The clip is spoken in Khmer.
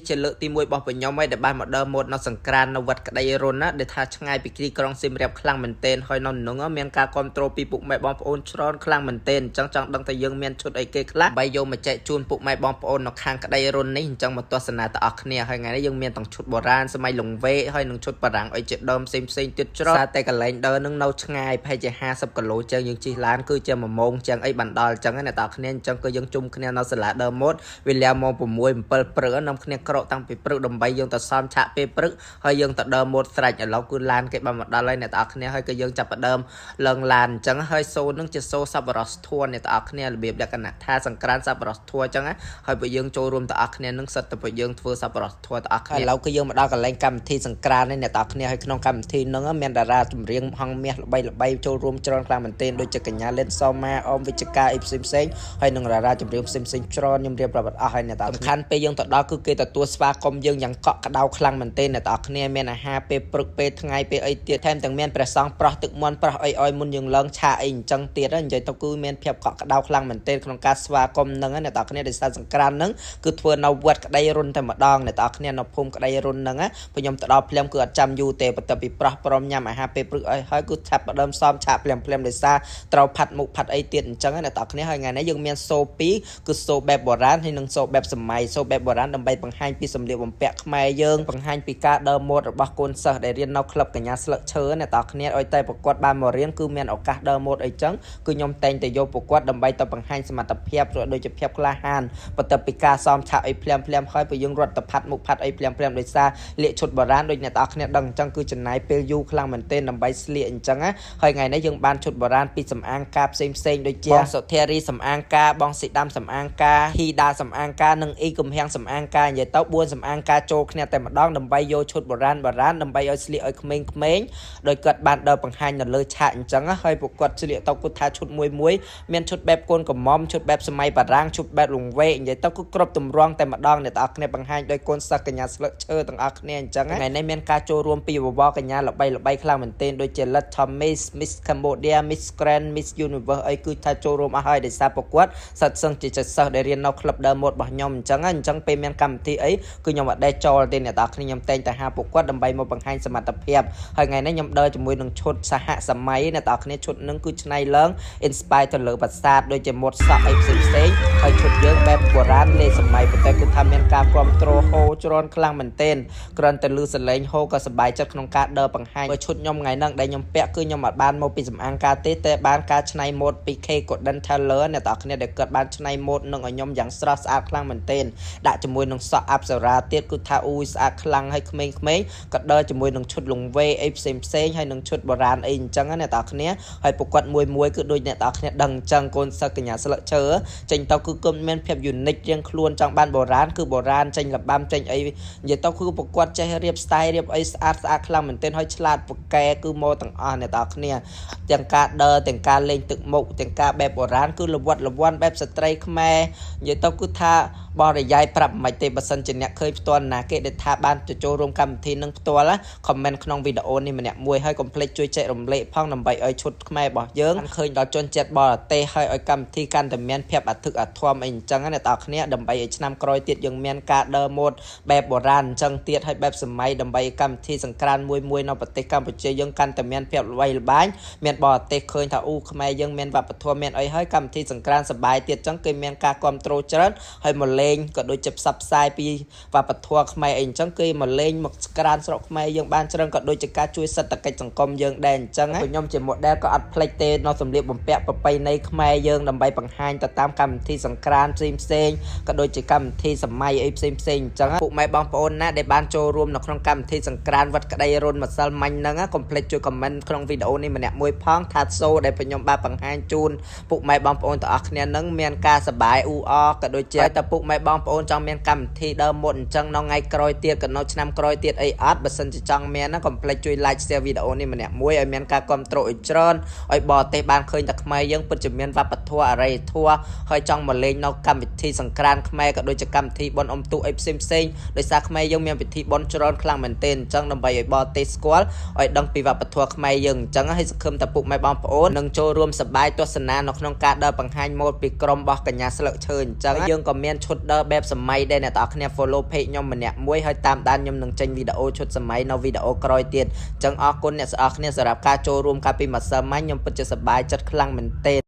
ជាលើកទី1របស់បញ្ញមឲ្យដែលបានមកដើរម៉ូតនៅសង្ក្រាននៅវត្តក្តីរុនណាដែលថាឆ្ងាយពីទីក្រុងសៀមរាបខ្លាំងមែនទែនហើយនៅនឹងមានការគ្រប់គ្រងពីពុកម៉ែបងប្អូនច្រើនខ្លាំងមែនទែនអញ្ចឹងចង់ដឹងថាយើងមានឈុតអីគេខ្លះបាយយកមកចែកជូនពុកម៉ែបងប្អូននៅខាងក្តីរុននេះអញ្ចឹងមកទស្សនាទាំងអស់គ្នាហើយថ្ងៃនេះយើងមានទាំងឈុតបុរាណសម័យលង្វែកហើយនឹងឈុតបារាំងអីជាដើមផ្សេងទៀតច្រើនតែកន្លែងដើរនឹងនៅឆ្ងាយប្រហែលជា50គីឡូជាងយើងជិះឡានគឺជា1ម៉ោងជាងអីបានដល់អញ្ចឹងណាអ្នកទាំងគ្នាអញ្ចឹងគឺយើងជុំគ្នានៅសាលាដើរម៉ូតវេលាម៉ោង6 7ព្រឹកនាំគ្នាក្រកតាំងពីព្រឹកដើម្បីយើងទៅសំឆាកពេលព្រឹកហើយយើងទៅដើរម៉ូតស្រេចឥឡូវគឺឡានគេបានមកដល់ហើយអ្នកទាំងគ្នាហើយក៏យើងចាប់ផ្ដើមឡើងឡានអញ្ចឹងហើយសូននឹងជាសូសប្បុរសធម៌អ្នកទាំងគ្នារបៀបលក្ខណៈថាសង្ក្រានសប្បុរសធម៌អញ្ចឹងហើយពួកយើងចូលរួមទាំងអស់គ្នានឹងសិតតែពួកយើងធ្វើសប្បុរសធម៌ទាំងអស់គ្នាឥឡូវគឺយើងមកដល់កន្លែងកម្មវិធីសង្ក្រាននេះអ្នកទាំងគ្នាហើយក្នុងកម្មវិធីនឹងមានតារាចម្រៀងហងមាសល្បីចូលរួមច្រើនខ្លាំងមែនទែនដូចជាកញ្ញាលិនសមាអមវិជ្ជការអីផ្សេងហើយនឹងតារាចម្រៀងផ្សេងច្រើនខ្ញុំរៀបរាប់អស់ហើយអ្នកទាំងសំខាន់ពេលយើងទៅដល់គឺគេទទួលស្វាគមន៍យើងយ៉ាងកក់ក្ដៅខ្លាំងមែនទែនអ្នកទាំងគ្នាមានអាហារពេលព្រឹកពេលថ្ងៃពេលអីទៀតថែមទាំងមានព្រះសង្ឃប្រោះទឹកមន្តប្រោះអីមុនយើងឡើងឆាអីអញ្ចឹងទៀតនិយាយទៅគឺមានភាពកក់ក្ដៅខ្លាំងមែនទែនក្នុងការស្វាគមន៍នឹងអ្នកទាំងគ្នាដោយសារសង្ក្រាននឹងគឺធ្វើនៅវត្តក្តីរុនតែម្ដងអ្នកទាំងគ្នានៅភូមិក្តីរុននឹងខ្ញុំទៅដល់ភ្លាមគឺអត់ចាំយូរទេបន្ទាប់ពីប្រោះព្រមញ៉ាំអាហារពេលព្រឹកអីហើយគឺឆាប់ដើមសំឆាភ្លាមដោយសារត្រូវផាត់មុខផាត់អីទៀតអញ្ចឹងអ្នកទាំងគ្នាហើយថ្ងៃនេះយើងមានសូ2គឺសូបែបបុរាណហើយនិងសូបែបសម័យសូបែបបុរាណដើម្បីបង្ហាញពីសម្លៀកបំពាក់ខ្មែរយើងបង្ហាញពីការដើរម៉ូតរបស់កូនសិស្សដែលរៀននៅក្លឹបកញ្ញាស្លឹកឈើអ្នកទាំងគ្នាឲ្យតែប្រកួតបានមករៀនគឺមានឱកាសដើរម៉ូតអីចឹងគឺខ្ញុំតែងតែយកប្រកួតដើម្បីទៅបង្ហាញសមត្ថភាពដូចជាភាពក្លាហានបន្ទាប់ពីការសមឆាអីភ្លាមហើយពួកយើងរត់ទៅផាត់មុខផាត់អីភ្លាមដោយសារលាកឈុតបុរាណដូចអ្នកទាំងគ្នាដឹងអញ្ចឹងគឺចំណាយពេលយូរខ្លាំងមែនទែនដើម្បីស្លៀកអញ្ចឹងហើយថ្ងៃនេះយើងបានឈុតបុរាណពីសំអាងការផ្សេងដូចជាបងសុធារីសំអាងការបងស៊ីដាំសំអាងការហ៊ីដាសំអាងការនិងអ៊ីកំហៀងសំអាងការនិយាយទៅ4សំអាងការចូលគ្នាតែម្ដងដើម្បីយកឈុតបុរាណដើម្បីឲ្យស្លៀកឲ្យក្មេងៗដោយគាត់បានដើរបង្ហាញនៅលើឆាកអញ្ចឹងហើយពួកគាត់ស្លៀកទៅគាត់ថាឈុតមួយមានឈុតបែបកូនកំមុំឈុតបែបសម័យបារាំងឈុតបែបលង្វែកនិយាយទៅគឺគ្រប់ទម្រង់តែម្ដងអ្នកទាំងអស់គ្នាបង្ហាញដោយកូនសិស្សកញ្ញាស្លឹកឈើទាំងអស់គ្នាអញ្ចឹងថ្ងៃនេះមានការចូលរួមពីបវរកញ្ញាល្បីខ្លាំងមែនទែនដូចជា Let Thomas Miss Cambodia Miss Grand Miss Universe អីគឺថាចូលរួមអស់ហើយដោយសារប្រកួតសិស្សជាសិស្សដែលរៀននៅក្លឹបដើរម៉ូតរបស់ខ្ញុំអញ្ចឹងពេលមានកម្មវិធីអីគឺខ្ញុំអត់ដែរចូលទេអ្នកទាំងគ្នាខ្ញុំតែងតែហៅប្រកួតដើម្បីមកបង្ហាញសមត្ថភាពហើយថ្ងៃនេះខ្ញុំដើរជាមួយនឹងឈុតសហសម័យអ្នកទាំងគ្នាឈុតនឹងគឺឆ្នៃឡើង inspire ទៅលើប្រាសាទដូចជាម៉ូតសក់អីផ្សេងហើយឈុតយើងបែបបុរាណលេសម័យប៉ុន្តែគឺថាមានការគ្រប់គ្រងហូរច្រើនខ្លាំងមែនទែនគ្រាន់តែលឺសលេងហូរក៏សប្បាយចិត្តក្នុងការដើរបង្ហាញបើឈុតខ្ញុំថ្ងៃហ្នឹងដែលខ្ញុំពាក់គឺខ្ញុំអត់បានមកពីសំអាងការទេតែបានការច្នៃម៉ូតពី K Golden Taylor អ្នកទាំងគ្នាដែលគាត់បានច្នៃម៉ូតនឹងឲ្យខ្ញុំយ៉ាងស្រស់ស្អាតខ្លាំងមែនទែនដាក់ជាមួយនឹងសក់អប្សរាទៀតគឺថាអូយស្អាតខ្លាំងហើយក្មេងៗក៏ដើរជាមួយនឹងឈុតលង្វែកអីផ្សេងហើយនឹងឈុតបុរាណអីអញ្ចឹងអ្នកទាំងគ្នាហើយប្រកួតមួយគឺដូចអ្នកទាំងគ្នាដឹងអញ្ចឹងកូនសិស្សកញ្ញាស្លឹកឈើចេញទៅគឺគុំមានភាព unique រៀងខ្លួនចង់បានបុរាណគឺបុរាណចេញលបាំចេញអីនិយាយទៅគឺប្រកួតចេះរៀប style រៀបអីស្អាតខ្លាំងមែនទែនហើយឆ្លាតពូកែគឺមកទាំងអស់អ្នកទាំងគ្នាទាំងការដើរទាំងការលេងទឹកមុខទាំងការបែបបុរាណគឺល្វត់ល្វន់បែបស្ត្រីខ្មែរនិយាយទៅគឺថាបរិយាយប្រាប់មិនទេបើសិនជាអ្នកឃើញផ្ទាល់ណាគេដែលថាបានទៅចូលរួមកម្មវិធីនឹងផ្ទាល់ខមមិនក្នុងវីដេអូនេះម្នាក់មួយហើយកុំភ្លេចជួយចែករំលែកផងដើម្បីឲ្យឈុតខ្មែររបស់យើងឃើញដល់ជនជាតិបរទេសហើយឲ្យកម្មវិធីកាន់តែមានភាពអធិកអធមអីអញ្ចឹងអ្នកទាំងគ្នាដើម្បីឲ្យឆ្នាំក្រោយទៀតយើងមានការដើរម៉ូតបែបបុរាណអញ្ចឹងទៀតហើយបែបសម័យដើម្បីកម្មវិធីសង្ក្រានមួយនៅប្រទេសកម្ពុជាយើងកាន់តែមានភាពល្បីល្បាញមានបរទេសឃើញថាអូខ្មែរយើងមានវប្បធម៌មានអីហើយកម្មវិធីសង្ក្រានសប្បាយទៀតអញ្ចឹងគេមានការគ្រប់គ្រងច្រើនហើយមកលេងក៏ដូចជាផ្សព្វផ្សាយពីវប្បធម៌ខ្មែរអីអញ្ចឹងគេមកលេងមកសង្ក្រានស្រុកខ្មែរយើងបានច្រើនក៏ដូចជាការជួយសេដ្ឋកិច្ចសង្គមយើងដែរអញ្ចឹងខ្ញុំជា model ក៏អត់ភ្លេចទេនៅសម្លៀកបំពាក់ប្រពៃណីខ្មែរយើងដើម្បីបង្ហាញទៅតាមកម្មវិធីសង្ក្រានផ្សេងក៏ដូចជាកម្មវិធីសម័យអីផ្សេងអញ្ចឹងពុកម៉ែបងប្អូនណាដែលបានចូលរួមនៅក្នុងកម្មវិធីសង្ក្រានវត្តក្តីរុនម្សិលមិញហ្នឹងកុំភ្លេចជួយ comment ក្នុងវីដេអូនេះម្នាក់មួយផងថាសូដែលខ្ញុំបានបង្ហាញជូនពុកម៉ែបងប្អូនទាំងអស់គ្នានឹងមានការសប្បាយអ៊ូអរក៏ដូចជាតែពុកម៉ែបងប្អូនចង់មានកម្មវិធីដើមមុតអញ្ចឹងនៅថ្ងៃក្រោយទៀតក៏នៅឆ្នាំក្រោយទៀតអីអត់បើសិនជាចង់មានណាកុំភ្លេចជួយ like share វីដេអូនេះម្នាក់មួយឲ្យមានការគ្រប់គ្រងឲ្យច្រើនឲ្យបរទេសបានឃើញតែខ្មែរយើងពិតជាមានវប្បធម៌អរិយធម៌ហើយចង់មកលេងនៅកម្មវិធីសង្ក្រានខ្មែរក៏ដូចជាកម្មវិធីបុណ្យអុំទូកអីផ្សេងដោយសារខ្មែរយើងមានពិធីបុណ្យច្រើនខ្លាំងមែនទែនអញ្ចឹងដើម្បីឲ្យបរទេសស្គាល់ឲ្យដឹងពីវប្បធម៌ខ្មែរយើងអញ្ចឹងហើយសង្ឃឹមថាពុកម៉ែបងប្អូននឹងចូលរួមសប្បាយទស្សនានៅក្នុងការដើរបង្ហាញម៉ូដពីក្រុមរបស់កញ្ញាស្លឹកឈើអញ្ចឹងយើងក៏មានឈុតដើរបែបសម័យដែរអ្នកទាំងអស់គ្នា follow page ខ្ញុំម្នាក់មួយហើយតាមដានខ្ញុំនឹងចេញវីដេអូឈុតសម័យនៅវីដេអូក្រោយទៀតអញ្ចឹងអរគុណអ្នកទាំងអស់គ្នាសម្រាប់ការចូលរួមកាលពីម្សិលមិញខ្ញុំពិតជាសប្បាយចិត្តខ្លាំងមែនទែន